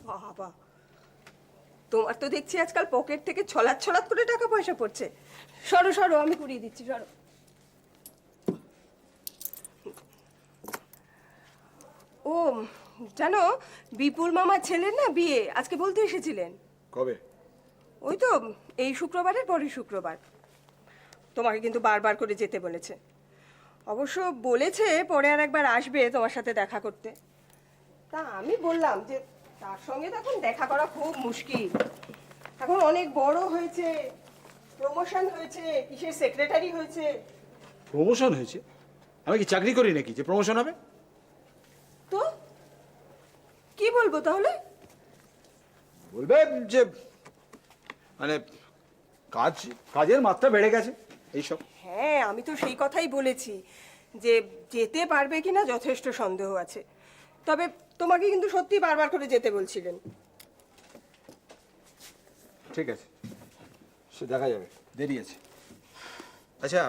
বাবা, তোমার তো দেখছি আজকাল পকেট থেকে ছলাৎ ছলাৎ করে টাকা পয়সা পড়ছে। সরো সরো, আমি কুড়িয়ে দিচ্ছি, সরো। ও জানো, বিপুল মামার ছেলের না বিয়ে, আজকে বলতে এসেছিলেন। কবে? ওই তো এই শুক্রবারের পরের শুক্রবার। তোমাকে কিন্তু বারবার করে যেতে বলেছে। অবশ্য বলেছে পরে আর একবার আসবে তোমার সাথে দেখা করতে। তা আমি বললাম যে তার সঙ্গে তো এখন দেখা করা খুব মুশকিল। এখন অনেক বড় হয়েছে, প্রমোশন হয়েছে, কিসের সেক্রেটারি হয়েছে। প্রমোশন হয়েছে? আমি কি চাকরি করি নাকি যে প্রমোশন হবে? তো কি বলবো তাহলে? বলবে যে মানে কাজের মাত্রা বেড়ে গেছে এইসব। হ্যাঁ, আমি তো সেই কথাই বলেছি যে যেতে পারবে কিনা যথেষ্ট সন্দেহ আছে। তবে তোমাকে কিন্তু সত্যি বারবার করে যেতে বলছিলেন। ঠিক আছে, সে দেখা যাবে, দেরি আছে। আচ্ছা,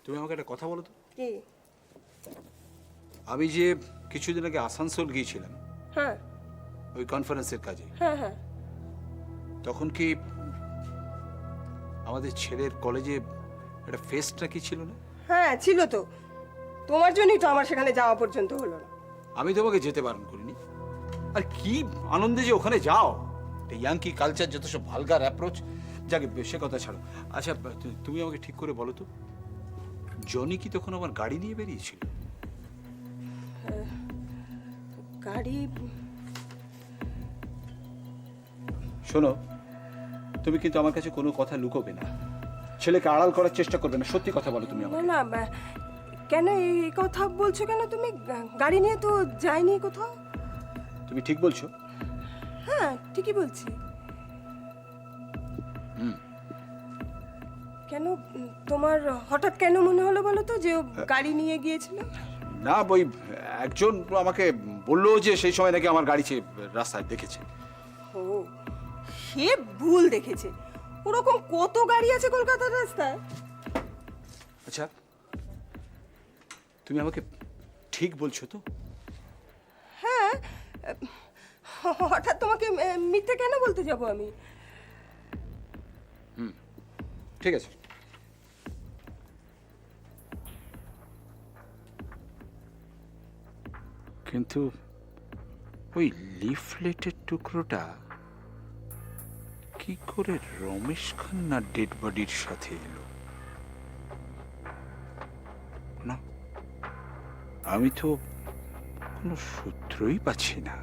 তুমি আমাকে একটা কথা বলো তো। কি? আমি যে কিছুদিন আগে আসানসোল গিয়েছিলাম হ্যাঁ ওই কনফারেন্সের কাজে, হ্যাঁ হ্যাঁ। তখন কি আমাদের ছেলের কলেজে একটা ফেস্টটা কি ছিল না? হ্যাঁ ছিল তো, তোমার জন্যই তো আমার সেখানে যাওয়া পর্যন্ত হলো না। আমি তোমাকে যেতে বারণ করিনি। আর কি আনন্দে যে ওখানে যাও, ইয়াংকি কালচার, যত সব ভালগার অ্যাপ্রোচ, যাকে সে কথা ছাড়ো। আচ্ছা, তুমি আমাকে ঠিক করে বলো তো, জনি কি তখন আমার গাড়ি নিয়ে বেরিয়েছিল? গাড়ি? শোনো, তুমি কিন্তু আমার কাছে কোনো কথা লুকোবে না, ছেলেকে আড়াল করার চেষ্টা করবে না, সত্যি কথা বলো তুমি না আমাকে। না, কেন এই কথা বলছো কেন তুমি? গাড়ি নিয়ে তো যাইনি কোথাও। তুমি ঠিক বলছো? হ্যাঁ ঠিকই বলছি। কেন তোমার হঠাৎ কেন মনে হলো বলো তো যে ও গাড়ি নিয়ে গিয়েছিল? না, ওই একজন আমাকে বললো যে সেই সময় নাকি আমার গাড়ি রাস্তায় দেখেছে। ও, সে ভুল দেখেছে। ওরকম কত গাড়ি আছে কলকাতার রাস্তায়। আচ্ছা, তুমি আমাকে ঠিক বলছো তো? হ্যাঁ, হঠাৎ তোমাকে মিথ্যে কেন বলতে যাব আমি? ঠিক আছে। কিন্তু ওই লিফলেটের টুকরোটা কি করে রমেশ খান্নার ডেড বডির সাথে এলো? না, আমি তো কোনো সূত্রই পাচ্ছি না।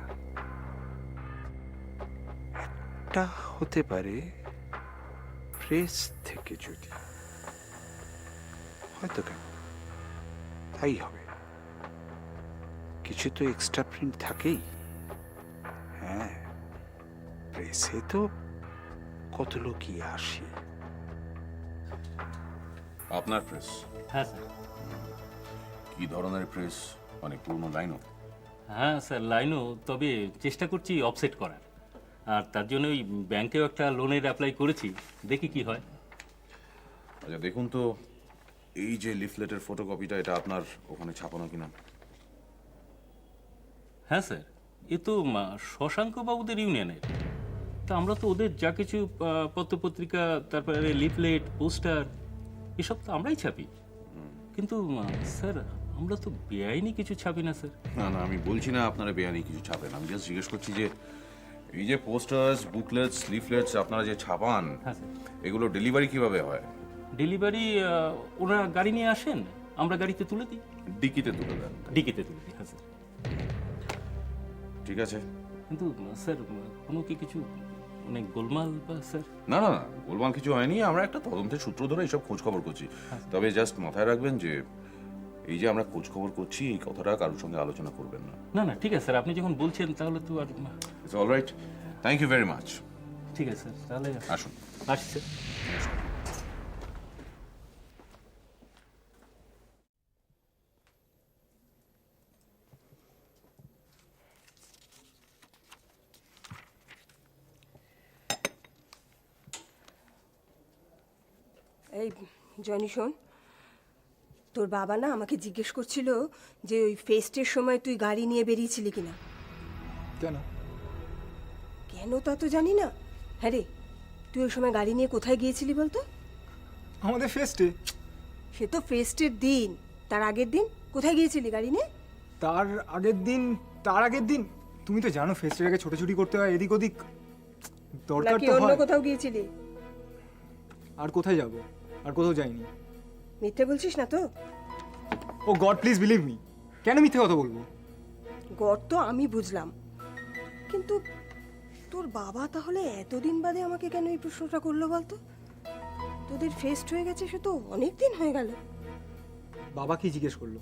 একটা হতে পারে প্রেস থেকে, যদি হয়তো, কেন তাই হবে। কিছু তো এক্সট্রা প্রিন্ট থাকেই। হ্যাঁ, প্রেসে তো কত লোকই আসে। আপনার প্রেস? হ্যাঁ স্যার। কি ধরনের প্রেস? অনেক পুরনো লাইনও? হ্যাঁ স্যার, লাইনও, তবে চেষ্টা করছি অফসেট করার। আর তার জন্য ওই ব্যাংকেও একটা লোনের অ্যাপ্লাই করেছি, দেখি কি হয়। আচ্ছা দেখুন তো, এই যে লিফলেটের ফটোকপিটা, এটা আপনার ওখানে ছাপানো কিনা? হ্যাঁ স্যার, এ তো শশাঙ্ক বাবুদের ইউনিয়নের। তা আমরা তো ওদের যা কিছু পত্রপত্রিকা, তারপরে লিফলেট, পোস্টার, এসব তো আমরাই ছাপি। কিন্তু স্যার, আমরা তো বেআইনি কিছু ছাপি না স্যার। না না, আমি বলছি না আপনারা বেআইনি কিছু ছাপেন। আমি জাস্ট জিজ্ঞেস করছি যে এই যে পোস্টার্স, বুকলেটস, লিফলেটস আপনারা যে ছাপান, হ্যাঁ স্যার। এগুলো ডেলিভারি কিভাবে হয়? ডেলিভারি ওরা গাড়ি নিয়ে আসেন, আমরা গাড়িতে তুলে দিই। ডিকিতে তুলে দেন? ডিকিতে তুলে দিই, হ্যাঁ স্যার। ঠিক আছে। কিন্তু স্যার, কোনো কি কিছু অনেক গোলমাল বা স্যার? না না না, গোলমাল কিছু হয়নি। আমরা একটা তদন্তের সূত্র ধরে এইসব খোঁজ খবর করছি। তবে জাস্ট মাথায় রাখবেন যে এই যে আমরা খোঁজ খবর করছি, এই কথাটা কারোর সঙ্গে আলোচনা করবেন না। না না, ঠিক আছে স্যার, আপনি যখন বলছেন তাহলে তো আর। It's all right. Thank you very much. ঠিক আছে স্যার, তাহলে আসুন। আসি স্যার। এই জনি শোন, তোর বাবা না আমাকে জিজ্ঞেস করছিল যে ওই ফেস্টের সময় তুই গাড়ি নিয়ে বেরিয়েছিলি কিনা। কেন? কেন তা তো জানি না। হ্যাঁ রে, তুই ওই সময় গাড়ি নিয়ে কোথায় গিয়েছিলি বলতো? আমাদের ফেস্টে। সে তো ফেস্টের দিন, তার আগের দিন কোথায় গিয়েছিলি গাড়ি নিয়ে? তার আগের দিন তুমি তো জানো ফেস্টের আগে ছোটাছুটি করতে হয় এদিক ওদিক, দরকার নাকি তো অন্য হয়। কোথাও গিয়েছিলি? আর কোথায় যাব? আর কোথাও যাইনি। মিথ্যে বলছিস না তো? ও গড প্লিজ বিলিভ মি, কেন মিথ্যে কথা বলবো? গড় তো আমি বুঝলাম, কিন্তু তোর বাবা তাহলে এতদিন বাদে আমাকে কেন এই প্রশ্নটা করলো বলতো? তোদের ফেস্ট হয়ে গেছে সে তো অনেক দিন হয়ে গেল। বাবা কি জিজ্ঞেস করলো?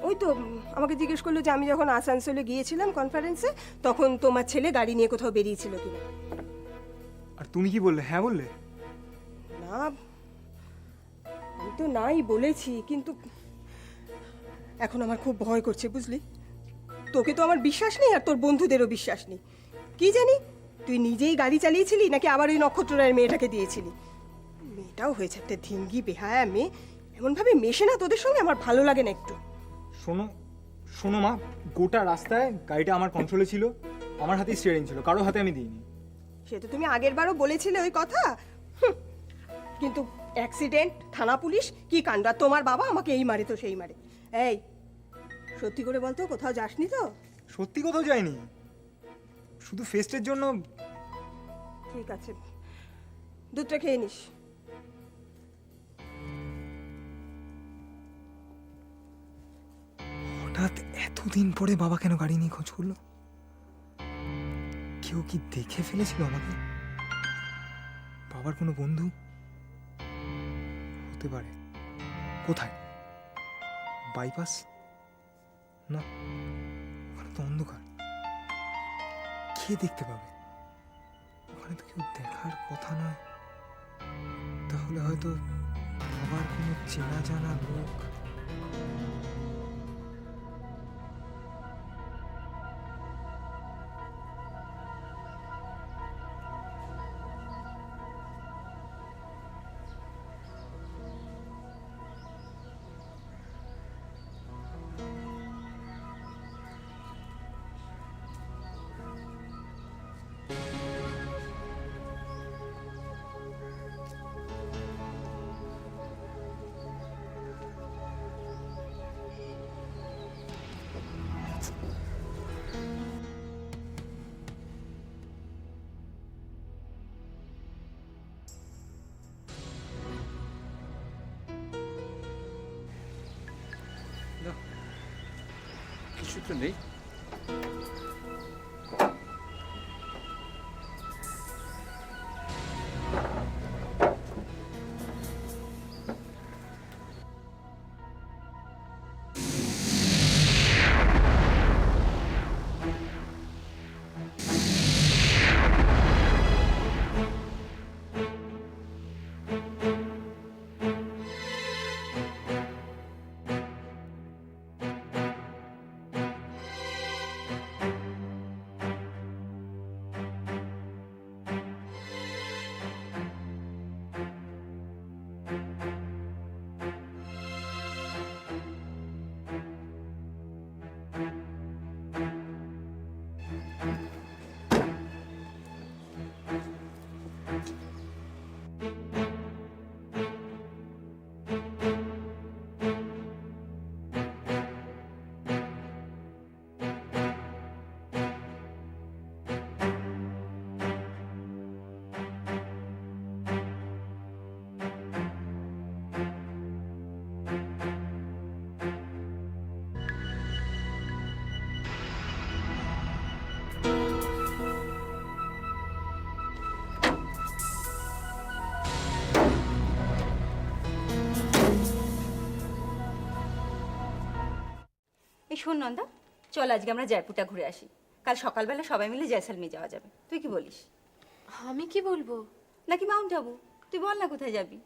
ওই তো আমাকে জিজ্ঞেস করলো যে আমি যখন আসানসোলে গিয়েছিলাম কনফারেন্সে, তখন তোমার ছেলে গাড়ি নিয়ে কোথাও বেরিয়েছিল কিনা। আর তুমি কি বললে? হ্যাঁ বললে? না, আমি তো নাই বলেছি, কিন্তু এখন আমার খুব ভয় করছে বুঝলি। তোকে তো আমার বিশ্বাস নেই, আর তোর বন্ধুদেরও বিশ্বাস নেই। কি জানি তুই নিজেই গাড়ি চালিয়েছিলি নাকি আবার ওই নক্ষত্ররায়ের মেয়েটাকে দিয়েছিলি। মেয়েটাও হয়েছে একটা ধিঙ্গি বেহায়া মেয়ে, এমনভাবে মেশে না তোদের সঙ্গে, আমার ভালো লাগে না একটু। শোনো শোনো মা, গোটা রাস্তায় গাড়িটা আমার কন্ট্রোলে ছিল, আমার হাতে স্টিয়ারিং ছিল, কারো হাতে আমি দিইনি। সে তো তুমি আগের বারও বলেছিলে ওই কথা। হুঁ, কিন্তু অ্যাক্সিডেন্ট, থানা পুলিশ, কি কাণ্ড! আর তোমার বাবা আমাকে এই মারে তো সেই মারে। এই সত্যি করে বলতো, কোথাও যাসনি তো? সত্যি কোথাও যাইনি, শুধু ফেস্টের জন্য। ঠিক আছে, দুধটা খেয়ে নিস। হঠাৎ এতদিন পরে বাবা কেন গাড়ি নিয়ে খোঁজ করলো? কেউ কি দেখে ফেলেছিল আমাকে? বাবার কোনো বন্ধু হতে পারে। কোথায়? বাইপাস? না, ওখানে তো অন্ধকার, কে দেখতে পাবে? ওখানে তো কেউ দেখার কথা নয়। তাহলে হয়তো বাবার কোনো চেনা জানা লোক। কিছু তো নেই। এই শোন নন্দা, চল আজকে আমরা জয়পুরটা ঘুরে আসি। কাল সকালবেলা সবাই মিলে জয়সলমীর যাওয়া যাবে। তুই কি বলিস? আমি কি বলবো? নাকি মাউন্ট আবু? তুই বল না কোথায় যাবি।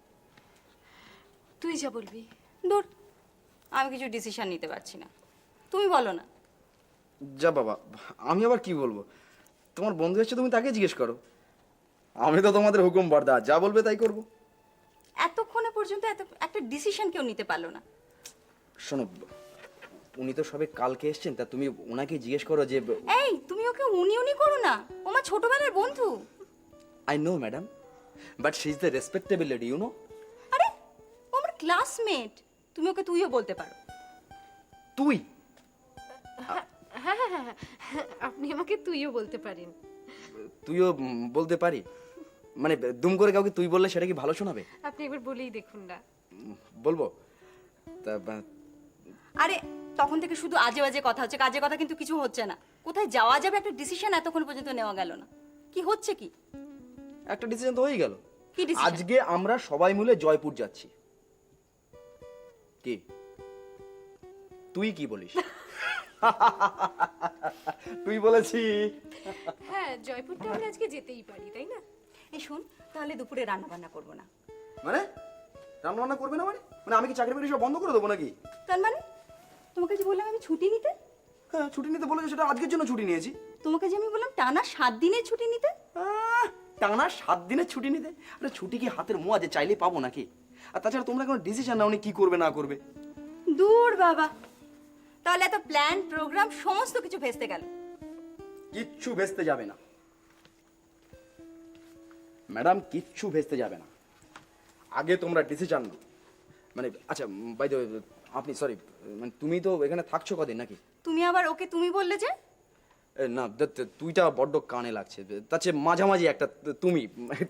তুই যা বলবি। দূর, আমি কিছু ডিসিশন নিতে পারছি না, তুমি বলো না। যা বাবা, আমি আবার কি বলবো? তোমার বন্ধু এসছে, তুমি তাকে জিজ্ঞেস করো। আমি তো তোমাদের হুকুম বরদা, যা বলবে তাই করব। এতক্ষণে পর্যন্ত একটা ডিসিশন কেউ নিতে পারলো না। শোনো, উনি তো সবে কালকে এসেছেন, তা তুমি ওনাকে জিজ্ঞেস করো যে এই তুমি ওকে উনি উনি করো না, ও আমার ছোটবেলার বন্ধু। I know madam, but she is the respectable lady, you know. আরে ও আমার ক্লাসমেট, তুমি ওকে তুইও বলতে পারো। তুই হ্যাঁ হ্যাঁ হ্যাঁ হ্যাঁ, আপনি আমাকে তুইও বলতে পারেন। তুইও বলতে পারি? মানে দুম করে কাউকে তুই বললে সেটা কি ভালো শোনাবে? আপনি একবার বলেই দেখুন না। বলবো তা আরে তখন থেকে শুধু আজে বাজে কথা হচ্ছে, কাজে কথা কিন্তু কিছু হচ্ছে না। কোথায় যাওয়া যাবে একটা ডিসিশন এতক্ষণ পর্যন্ত নেওয়া গেল না। কি হচ্ছে কি? একটা ডিসিশন তো হয়ে গেল। কি ডিসিশন? আজকে আমরা সবাই মিলে জয়পুর যাচ্ছি। কি তুই কি বলিস? তুই বলেছি। হ্যাঁ, জয়পুর তাহলে আজকে যেতেই পারি, তাই না? এই শুন, তাহলে দুপুরে রান্না বান্না করবো না। মানে রান্না বান্না করবে না? মানে আমি কি চাকরি বাকরি সব বন্ধ করে দেবো নাকি? তার মানে তোমাকে যে বললাম আমি ছুটি নিতে, হ্যাঁ, ছুটি নিতে বলেছো, সেটা আজকের জন্য ছুটি নিয়েছি। তোমাকে যে আমি বললাম টানা 7 দিনের ছুটি নিতে, টানা 7 দিনের ছুটি নিতে? আরে ছুটি কি হাতের মোয়া যে চাইলেই পাবো নাকি? আর তাছাড়া তোমরা কোনো ডিসিশন নাওনি কি করবে না করবে। দূর বাবা, তাহলে এত প্ল্যান প্রোগ্রাম সমস্ত কিছু ভেস্তে গেল। কিচ্ছু ভেস্তে যাবে না ম্যাডাম, কিচ্ছু ভেস্তে যাবে না। আগে তোমরা ডিসিশন নাও। মানে আচ্ছা, বাই দ্য ওয়ে, আপনি সরি, মানে তুমি তো এখানে থাকছো কদিন নাকি? তুমি আবার ওকে তুমি বললে যে? না, তুইটা বড্ড কানে লাগছে। তাছে মাঝামাঝি একটা তুমি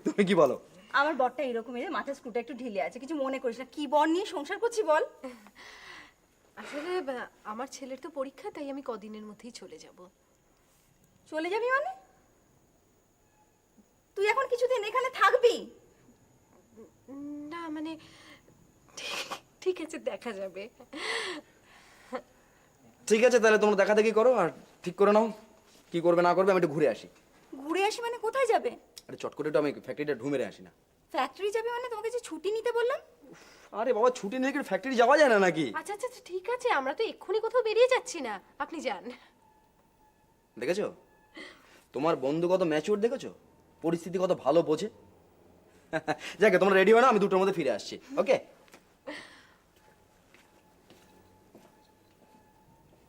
তুমি কি বলো? আমার বরটা এরকমই রে, মাথার স্ক্রুটা একটু ঢিলে আছে, কিছু মনে করিস না। কি বর নিয়ে সংসার করছি বল? আসলে আমার ছেলের তো পরীক্ষা, তাই আমি কদিনের মধ্যেই চলে যাব। চলে যাবি মানে? তুই এখন কিছুদিন এখানে থাকবি? না মানে ঠিক আছে, দেখা যাবে। ঠিক আছে, তাহলে তোমরা দেখা দেখি করো আর ঠিক করে নাও কি করবে না করবে। আমি একটু ঘুরে আসি। ঘুরে আসি মানে কোথায় যাবে? আরে চট করে একটু আমি ফ্যাক্টরিটা ঢুমেরে আসি না? ফ্যাক্টরি যাবে মানে? তোমাকে যে ছুটি নিতে বললাম। আরে বাবা, ছুটি নিয়ে কি ফ্যাক্টরি যাওয়া যায় না নাকি? আচ্ছা আচ্ছা আচ্ছা, ঠিক আছে, আমরা তো এক্ষুনি কোথাও বেরিয়ে যাচ্ছি না, আপনি যান। দেখেছো তোমার বন্ধু কত ম্যাচিওর, দেখেছো পরিস্থিতি কত ভালো বোঝে। যাকে তোমরা রেডি হয় না, আমি 2টার মধ্যে ফিরে আসছি। ওকে?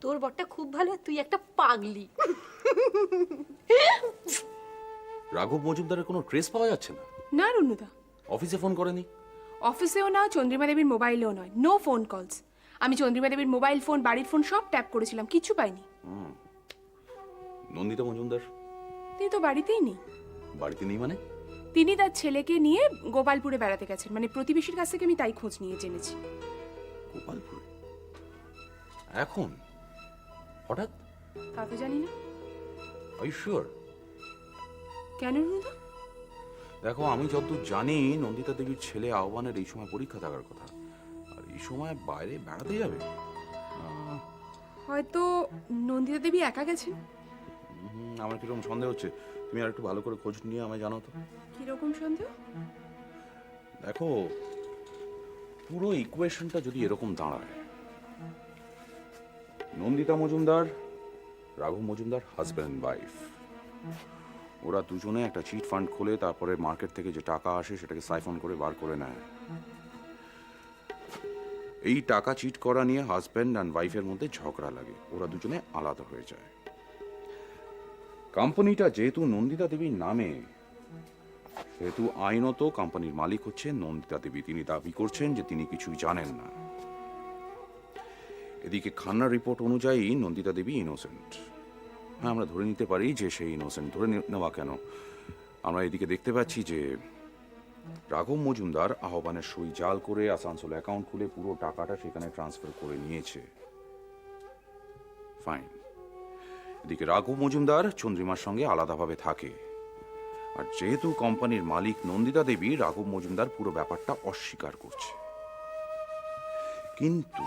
তোর বরটা খুব ভালো, তুই একটা পাগলি। রাঘব মজুমদারের কোনো ট্রেস পাওয়া যাচ্ছে না। না রুনুদা, অফিসে ফোন করেনি? অফিসেও না, চন্দ্রিমা দেবীর মোবাইলেও নয়, নো ফোন কলস। আমি চন্দ্রিমা দেবীর মোবাইল ফোন, বাড়ির ফোন সব ট্যাপ করেছিলাম, কিচ্ছু পাইনি। নন্দিতা মজুমদার তিনি তো বাড়িতেই নেই। বাড়িতে নেই মানে? তিনি তার ছেলেকে নিয়ে গোপালপুরে বেড়াতে গেছেন, মানে প্রতিবেশীর কাছ থেকে আমি তাই খোঁজ নিয়ে জেনেছি। গোপালপুরে এখন হঠাৎ? তা তো জানি না। আর ইউ শিওর? কেন রুনুদা? দেখো, আমি যতদূর জানি নন্দিতা দেবীর ছেলে আহ্বানের এই সময় পরীক্ষা থাকার কথা, আর এই সময় বাইরে বেড়াতে যাবে। হয়তো নন্দিতা দেবী একা গেছেন। আমার কিরকম সন্দেহ হচ্ছে। তুমি আর একটু ভালো করে খোঁজ নিয়ে আমায় জানাও তো। কিরকম সন্দেহ? দেখো, পুরো ইকুয়েশনটা যদি এরকম দাঁড়ায়, নন্দিতা মজুমদার, রাঘব মজুমদার হাজব্যান্ড ওয়াইফ, ওরা দুজনে একটা চিট ফান্ড খোলে, তারপরে মার্কেট থেকে যে টাকা আসে সেটাকে সাইফন করে বার করে নেয়। এই টাকা চিট করা নিয়ে হাজব্যান্ড অ্যান্ড ওয়াইফের মধ্যে ঝগড়া লাগে, ওরা দুজনে আলাদা হয়ে যায়। কোম্পানিটা যেহেতু নন্দিতা দেবীর নামে, সেহেতু আইনত কোম্পানির মালিক হচ্ছে নন্দিতা দেবী। তিনি দাবি করছেন যে তিনি কিছুই জানেন না। এদিকে খান্নার রিপোর্ট অনুযায়ী নন্দিতা দেবী ইনোসেন্ট। হ্যাঁ, আমরা ধরে নিতে পারি যে সেই ইনোসেন্ট। ধরে নেওয়া কেন, আমরা এদিকে দেখতে পাচ্ছি যে রাঘব মজুমদার আহ্বানের সই জাল করে আসানসোল অ্যাকাউন্ট খুলে পুরো টাকাটা সেখানে ট্রান্সফার করে নিয়েছে। ফাইন। এদিকে রাঘব মজুমদার চন্দ্রিমার সঙ্গে আলাদাভাবে থাকে, আর যেহেতু কোম্পানির মালিক নন্দিতা দেবী, রাঘব মজুমদার পুরো ব্যাপারটা অস্বীকার করছে। কিন্তু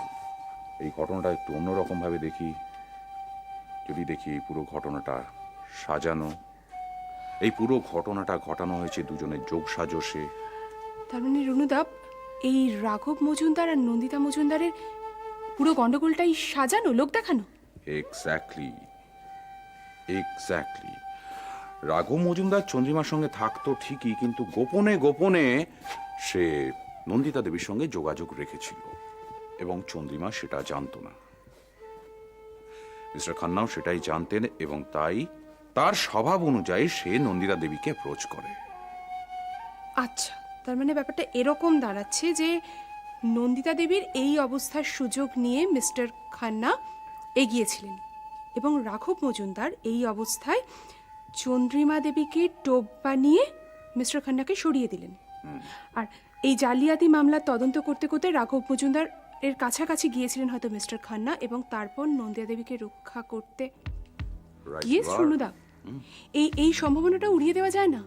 এই ঘটনাটা একটু অন্যরকম ভাবে দেখি। যদি দেখি এই পুরো ঘটনাটা সাজানো, এই পুরো ঘটনাটা ঘটানো হয়েছে দুজনের যোগ সাজসে। তার মানে রুনুদা, এই রাঘব মজুমদার আর নন্দিতা মজুমদারের পুরো গন্ডগোলটাই সাজানো, লোক দেখানো। Exactly exactly. রাঘব মজুমদার চন্দ্রিমার সঙ্গে থাকতো ঠিকই, কিন্তু গোপনে গোপনে সে নন্দিতা দেবীর সঙ্গে যোগাযোগ রেখেছিল এবং চন্দ্রিমা সেটা জানতো না। মিস্টার খান্নাও সেটাই জানতেন এবং তাই তার স্বভাব অনুযায়ী সে নন্দিতা দেবীকে অ্যাপ্রোচ করে। আচ্ছা, তার মানে ব্যাপারটা এরকম দাঁড়াচ্ছে যে নন্দিতা দেবীর এই অবস্থার সুযোগ নিয়ে মিস্টার খান্না এগিয়েছিলেন এবং রাঘব মজুমদার এই অবস্থায় চন্দ্রিমা দেবীকে টোপ বানিয়ে মিস্টার খান্নাকে সরিয়ে দিলেন। আর এই জালিয়াতি মামলার তদন্ত করতে করতে রাঘব মজুমদার এর কাছাকাছি গিয়েছিলেন হয়তো মিস্টার খান্না, এবং তারপর নন্দিতা দেবীকে রক্ষা করতে। Right, yes you are. রুনুদা, এই সম্ভাবনাটা উড়িয়ে দেওয়া যায় না।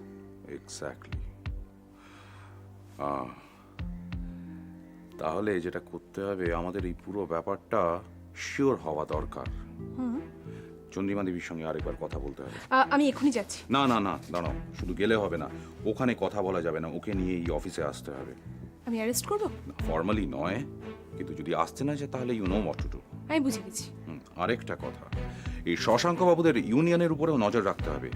এক্স্যাক্টলি। তাহলে যেটা করতে হবে, আমাদের এই পুরো ব্যাপারটা শিওর হওয়া দরকার। চন্দ্রিমা দেবীর সঙ্গে আরেকবার কথা বলতে হবে। আমি এখনই যাচ্ছি। না না না, দাঁড়াও, শুধু গেলে হবে না, ওখানে কথা বলা যাবে না, ওকে নিয়ে এই অফিসে আসতে হবে। আমি অ্যারেস্ট করবো? ফর্মালি নয়, কিন্তু যদি আসতে না যায় তাহলে you know what to do. আমি বুঝে গেছি। আরেকটা কথা, এই শশাঙ্ক বাবুদের ইউনিয়নের উপরেও নজর রাখতে হবে।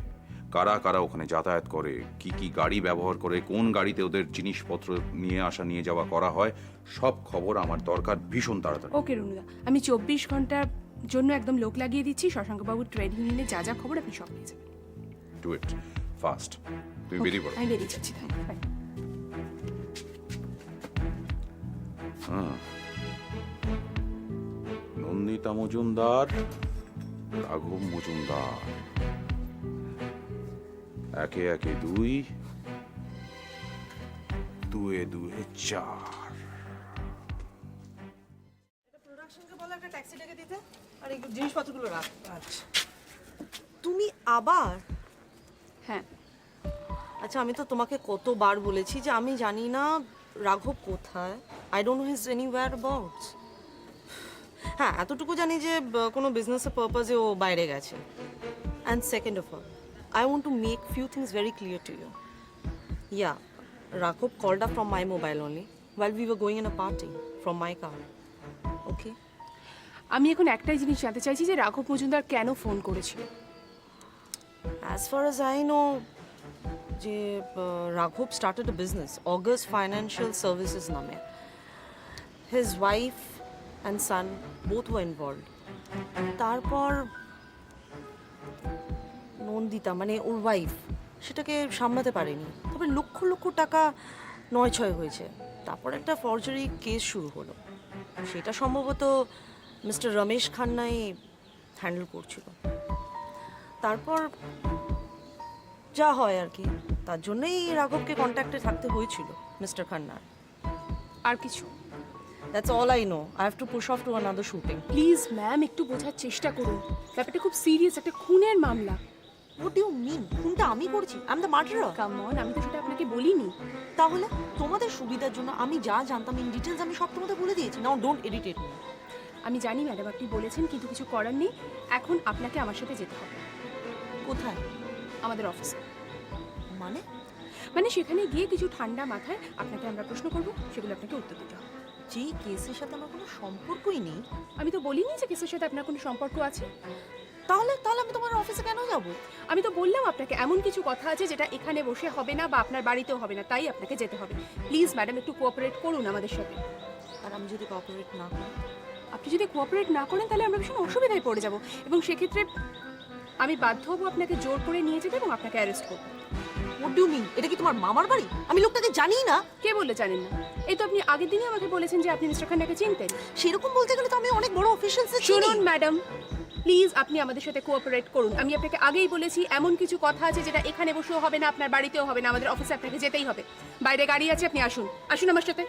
কারা কারা ওখানে যাতায়াত করে, কি কি গাড়ি ব্যবহার করে, কোন গাড়িতে ওদের জিনিসপত্র নিয়ে আসা নিয়ে যাওয়া করা হয়, সব খবর আমার দরকার ভীষণ তাড়াতাড়ি। ওকে রুনুদা, আমি 24 ঘন্টার জন্য একদম লোক লাগিয়ে দিচ্ছি। শশাঙ্কবাবুর ট্রেড ইউনিয়নে যা যা খবর আপনি সব নিয়ে যাবেন। Do it fast. তুমি বেরিয়ে পড়ো। আমি বেরিয়ে যাচ্ছি তাহলে। বাই। নন্দিতা মজুমদার, রাঘব মজুমদার, একে একে 2, 2 2 4। প্রোডাকশনকে বলো একটা ট্যাক্সি ডেকে দিতে, আর এই জিনিসপত্রগুলো রাখ। আচ্ছা, তুমি আবার? হ্যাঁ, আচ্ছা, আমি তো তোমাকে কতবার বলেছি যে আমি জানি না রাঘব কোথায়। I don't know his anywhere abouts. হ্যাঁ, এতটুকু জানি যে কোনো বিজনেসের পারপাসে ও বাইরে গেছে। And second of all, I want to make few things very clear to you. Yeah, Raghab called up from my mobile only while we were going in a party from my car. Okay? আমি এখন একটাই জিনিস জানতে চাইছি যে রাঘব মজুমদার কেন phone করেছিল। As far as I know, যে Raghab started a business, August Financial Services নামে. His wife and son both were involved. তারপর নন্দিতা মানে ওর ওয়াইফ সেটাকে সামলাতে পারেনি, তবে লক্ষ লক্ষ টাকা নয় হয়েছে। তারপর একটা ফর্জারি কেস শুরু হলো, সেটা সম্ভবত মিস্টার রমেশ খান্নাই হ্যান্ডেল করছিল। তারপর যা হয় আর কি, তার জন্যই রাঘবকে কন্ট্যাক্টে থাকতে হয়েছিল মিস্টার খান্নার। আর কিছু? That's all I know. I have to push of to another shooting. Please ma'am, একটু বোঝার চেষ্টা করুন, ব্যাপারটা খুব সিরিয়াস, একটা খুনের মামলা। What do you mean? খুনটা আমি করেছি? I am the murderer. Come on, আমি তো সেটা আপনাকে বলিনি। তাহলে তোমাদের সুবিধার জন্য আমি যা জানতাম ইন ডিটেলস আমি সব তোমাদের বলে দিয়েছি। Now don't irritate me. আমি জানি ম্যাডাম আপনি বলেছেন, কিন্তু কিছু করার নেই। এখন আপনাকে আমার সাথে যেতে হবে। কোথায়? আমাদের অফিসে। মানে? মানে সেখানে গিয়ে কিছু ঠান্ডা মাথায় আপনাকে আমরা প্রশ্ন করব, সেগুলো আপনাকে উত্তর দিতে হবে। যে কেসের সাথে আমার কোনো সম্পর্কই নেই। আমি তো বলিনি যে কেসের সাথে আপনার কোনো সম্পর্ক আছে। তাহলে তাহলে আমি তোমার অফিসে কেন যাব? আমি তো বললাম আপনাকে এমন কিছু কথা আছে যেটা এখানে বসে হবে না বা আপনার বাড়িতেও হবে না, তাই আপনাকে যেতে হবে। প্লিজ ম্যাডাম, একটু কোঅপারেট করুন আমাদের সাথে। আর আমি যদি কোঅপারেট না করি? আপনি যদি কোঅপারেট না করেন তাহলে আমরা ভীষণ অসুবিধায় পড়ে যাব, এবং সেক্ষেত্রে আমি বাধ্য হব আপনাকে জোর করে নিয়ে যেতে এবং আপনাকে অ্যারেস্ট করব। What do you mean? এটা কি তোমার মামার বাড়ি? আমি লোকটাকে জানি না। কে বললে জানেন না? এই তো আপনি আগের দিনই আমাকে বলেছেন যে আপনি মিস্টার খান্নাকে চিনতেন। সেরকম বলতে গেলে তো আমি অনেক বড় অফিশিয়ালস চিনি। শুনুন ম্যাডাম, প্লিজ আপনি আমাদের সাথে কোঅপারেট করুন। আমি আপনাকে আগেই বলেছি এমন কিছু কথা আছে যেটা এখানে বসেও হবে না, আপনার বাড়িতেও হবে না, আমাদের অফিসে আপনাকে যেতেই হবে। বাইরে গাড়ি আছে, আপনি আসুন, আসুন আমার সাথে।